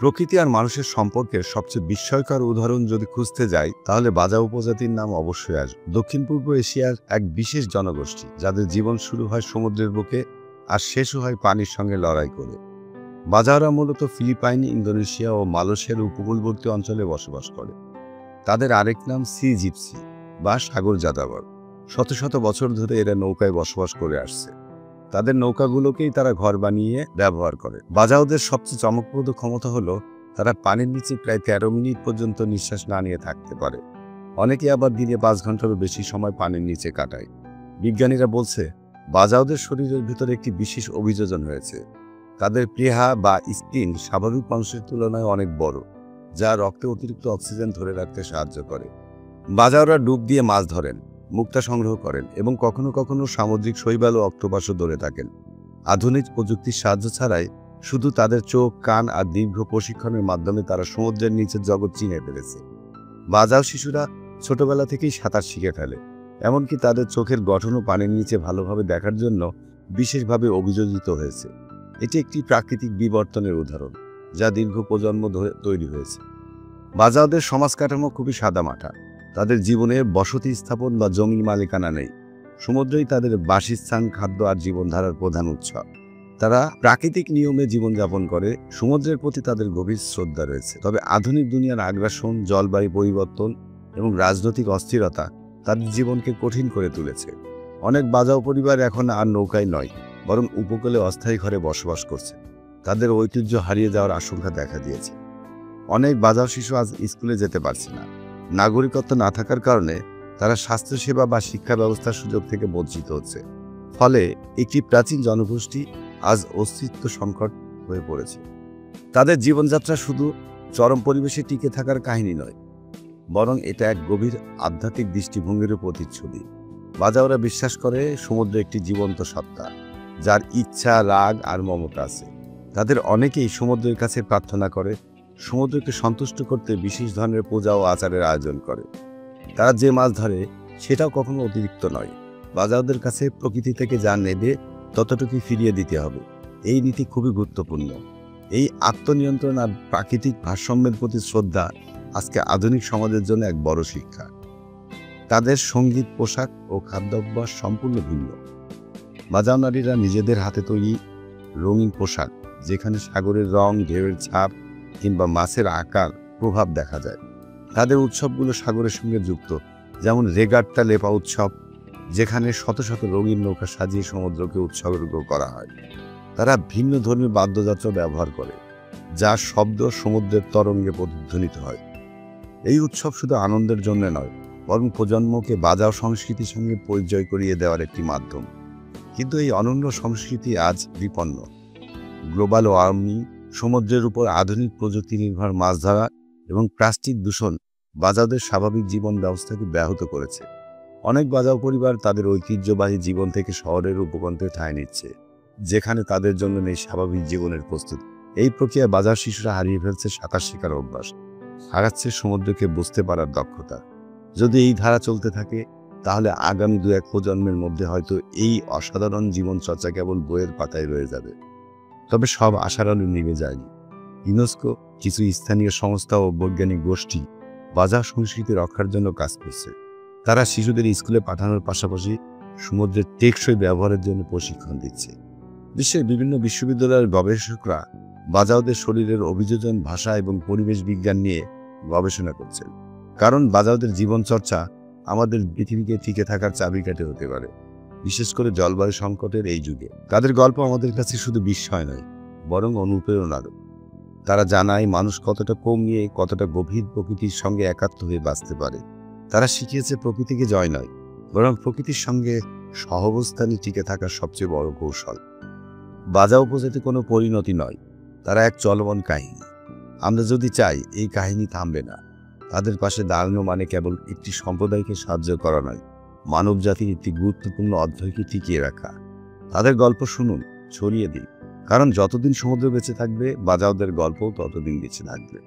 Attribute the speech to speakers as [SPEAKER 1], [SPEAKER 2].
[SPEAKER 1] প্রকৃতি আর মানুষের সম্পর্কের সবচেয়ে বিস্ময়কর উদাহরণ যদি খুঁজতে যাই তাহলে বাজাও উপজাতির নাম অবশ্যই আসবে। দক্ষিণ পূর্ব এশিয়ার এক বিশেষ জনগোষ্ঠী যাদের জীবন শুরু হয় সমুদ্রের বুকে আর শেষও হয় পানির সঙ্গে লড়াই করে। বাজাওরা মূলত ফিলিপাইন, ইন্দোনেশিয়া ও মালয়েশিয়ার উপকূলবর্তী অঞ্চলে বসবাস করে। তাদের আরেক নাম সি জিপসি বা সাগর যাযাবর। শত শত বছর ধরে এরা নৌকায় বসবাস করে আসছে। তাদের নৌকাগুলোকেই তারা ঘর বানিয়ে ব্যবহার করে। বাজাওদের সবচেয়ে চমকপ্রদ ক্ষমতা হলো তারা পানির নিচে প্রায় 13 মিনিট পর্যন্ত নিঃশ্বাস না নিয়ে থাকতে পারে। অনেকে আবার দিনে 5 ঘন্টারও বেশি সময় পানির নিচে কাটায়। বিজ্ঞানীরা বলছে বাজাওদের শরীরের ভিতরে একটি বিশেষ অভিযোজন হয়েছে। তাদের প্লীহা বা স্কিন স্বাভাবিক মানুষের তুলনায় অনেক বড়, যা রক্তে অতিরিক্ত অক্সিজেন ধরে রাখতে সাহায্য করে। বাজাওরা ডুব দিয়ে মাছ ধরেন, মুক্তা সংগ্রহ করেন এবং কখনো কখনো সামুদ্রিক শৈবাল ও অক্টোপাসও ধরে থাকেন। আধুনিক প্রযুক্তির সাহায্য ছাড়াই শুধু তাদের চোখ, কান আর দীর্ঘ প্রশিক্ষণের মাধ্যমে তারা সমুদ্রের নিচের জগৎ চিনে ফেলেছে। বাজাও শিশুরা ছোটবেলা থেকেই সাঁতার শিখে ফেলে, এমনকি তাদের চোখের গঠনও পানির নিচে ভালোভাবে দেখার জন্য বিশেষভাবে অভিযোজিত হয়েছে। এটি একটি প্রাকৃতিক বিবর্তনের উদাহরণ, যা দীর্ঘ প্রজন্ম ধরে তৈরি হয়েছে। বাজাওদের সমাজ কাঠামো খুবই সাদামাটা। তাদের জীবনে বসতি স্থাপন বা জমি মালিকানা নেই। সমুদ্রই তাদের বাসস্থান, খাদ্য আর জীবনধারার প্রধান উৎস। তারা প্রাকৃতিক নিয়মে জীবনযাপন করে। সমুদ্রের প্রতি তাদের গভীর শ্রদ্ধা রয়েছে। তবে আধুনিক দুনিয়ার আগ্রাসন, জলবায়ু পরিবর্তন এবং রাজনৈতিক অস্থিরতা তাদের জীবনকে কঠিন করে তুলেছে। অনেক বাজাও পরিবার এখন আর নৌকায় নয়, বরং উপকূলে অস্থায়ী ঘরে বসবাস করছে। তাদের ঐতিহ্য হারিয়ে যাওয়ার আশঙ্কা দেখা দিয়েছে। অনেক বাজাও শিশু আজ স্কুলে যেতে পারছে না। নাগরিকত্ব না থাকার কারণে তারা স্বাস্থ্যসেবা বা শিক্ষা ব্যবস্থার সুযোগ থেকে বঞ্চিত হচ্ছে। ফলে একটি প্রাচীন জনগোষ্ঠী আজ অস্তিত্ব সংকট হয়ে পড়েছে। তাদের জীবনযাত্রা শুধু চরম পরিবেশে টিকে থাকার কাহিনী নয়, বরং এটা এক গভীর আধ্যাত্মিক দৃষ্টিভঙ্গির প্রতিচ্ছবি। বাজাওরা বিশ্বাস করে সমুদ্র একটি জীবন্ত সত্তা, যার ইচ্ছা, রাগ আর মমতা আছে। তাদের অনেকেই সমুদ্রের কাছে প্রার্থনা করে, সমুদ্রকে সন্তুষ্ট করতে বিশেষ ধরনের পূজা ও আচারের আয়োজন করে। তারা যে মাছ ধরে সেটাও কখনো অতিরিক্ত নয়। বাজাওদের কাছে প্রকৃতি থেকে যা নেবে ততটুকুই ফিরিয়ে দিতে হবে, এই নীতি খুবই গুরুত্বপূর্ণ। এই আত্মনিয়ন্ত্রণ আর প্রাকৃতিক ভারসাম্যের প্রতি শ্রদ্ধা আজকে আধুনিক সমাজের জন্য এক বড় শিক্ষা। তাদের সঙ্গীত, পোশাক ও খাদ্যাভ্যাস সম্পূর্ণ ভিন্ন। বাজাও নারীরা নিজেদের হাতে তৈরি রঙিন পোশাক, যেখানে সাগরের রং, ঢেউয়ের ছাপ কিংবা মাছের আকার প্রভাব দেখা যায়। তাদের উৎসবগুলো সাগরের সঙ্গে যুক্ত, যেমন রেগাট্টা লেপা উৎসব, যেখানে শত শত রঙিন নৌকা সাজিয়ে সমুদ্রকে উৎসর্গ করা হয়। তারা ভিন্ন ধর্মীয় বাদ্যযন্ত্র ব্যবহার করে, যার শব্দ সমুদ্রের তরঙ্গে প্রতিধ্বনিত হয়। এই উৎসব শুধু আনন্দের জন্য নয়, বরং প্রজন্মকে বাজাও সংস্কৃতির সঙ্গে পরিচয় করিয়ে দেওয়ার একটি মাধ্যম। কিন্তু এই অনন্য সংস্কৃতি আজ বিপন্ন। গ্লোবাল ওয়ার্মিং, সমুদ্রের উপর আধুনিক প্রযুক্তি নির্ভর মাছ ধরা এবং প্লাস্টিক দূষণ বাজাওদের স্বাভাবিক জীবন ব্যবস্থাকে ব্যাহত করেছে। অনেক বাজাও পরিবার তাদের ঐতিহ্যবাহী জীবন থেকে শহরের উপকণ্ঠে ঠাঁই নিচ্ছে, যেখানে তাদের জন্য নেই স্বাভাবিক জীবনের প্রস্তুতি। এই প্রক্রিয়ায় বাজাও শিশুরা হারিয়ে ফেলছে সাঁতার শেখার অভ্যাস, হারাচ্ছে সমুদ্রকে বুঝতে পারার দক্ষতা। যদি এই ধারা চলতে থাকে তাহলে আগামী 2-1 প্রজন্মের মধ্যে হয়তো এই অসাধারণ জীবনচর্চা কেবল বইয়ের পাতায় রয়ে যাবে। তবে সব আশার আলো নিভে যায়নি। ইউনেস্কো, কিছু স্থানীয় সংস্থা ও বৈজ্ঞানিক গোষ্ঠী বাজাও সংস্কৃতি রক্ষার জন্য কাজ করছে। তারা শিশুদের স্কুলে পাঠানোর পাশাপাশি সমুদ্রের টেকসই ব্যবহারের জন্য প্রশিক্ষণ দিচ্ছে। বিশ্বের বিভিন্ন বিশ্ববিদ্যালয়ের গবেষকরা বাজাওদের শরীরের অভিযোজন, ভাষা এবং পরিবেশ বিজ্ঞান নিয়ে গবেষণা করছেন। কারণ বাজাওদের জীবনচর্চা আমাদের পৃথিবীকে টিকে থাকার চাবিকাঠি হতে পারে, বিশেষ করে জলবায়ু সংকটের এই যুগে। তাদের গল্প আমাদের কাছে শুধু বিস্ময় নয়, বরং অনুপ্রেরণারও। তারা জানায় মানুষ কতটা কমিয়ে, কতটা গভীর প্রকৃতির সঙ্গে একাত্ম হয়ে বাঁচতে পারে। তারা শিখিয়েছে প্রকৃতিকে জয় নয়, বরং প্রকৃতির সঙ্গে সহাবস্থানে টিকে থাকার সবচেয়ে বড় কৌশল। বাজাও উপজাতি কোনো পরিণতি নয়, তারা এক চলমান কাহিনী। আমরা যদি চাই, এই কাহিনী থামবে না। তাদের পাশে দাঁড়ানো মানে কেবল একটি সম্প্রদায়কে সাহায্য করা নয়, মানব জাতির একটি গুরুত্বপূর্ণ অধ্যায়কে টিকিয়ে রাখা। তাদের গল্প শুনুন, ছড়িয়ে দিন, কারণ যতদিন সমুদ্র বেঁচে থাকবে বাজাওদের গল্পও ততদিন বেঁচে থাকবে।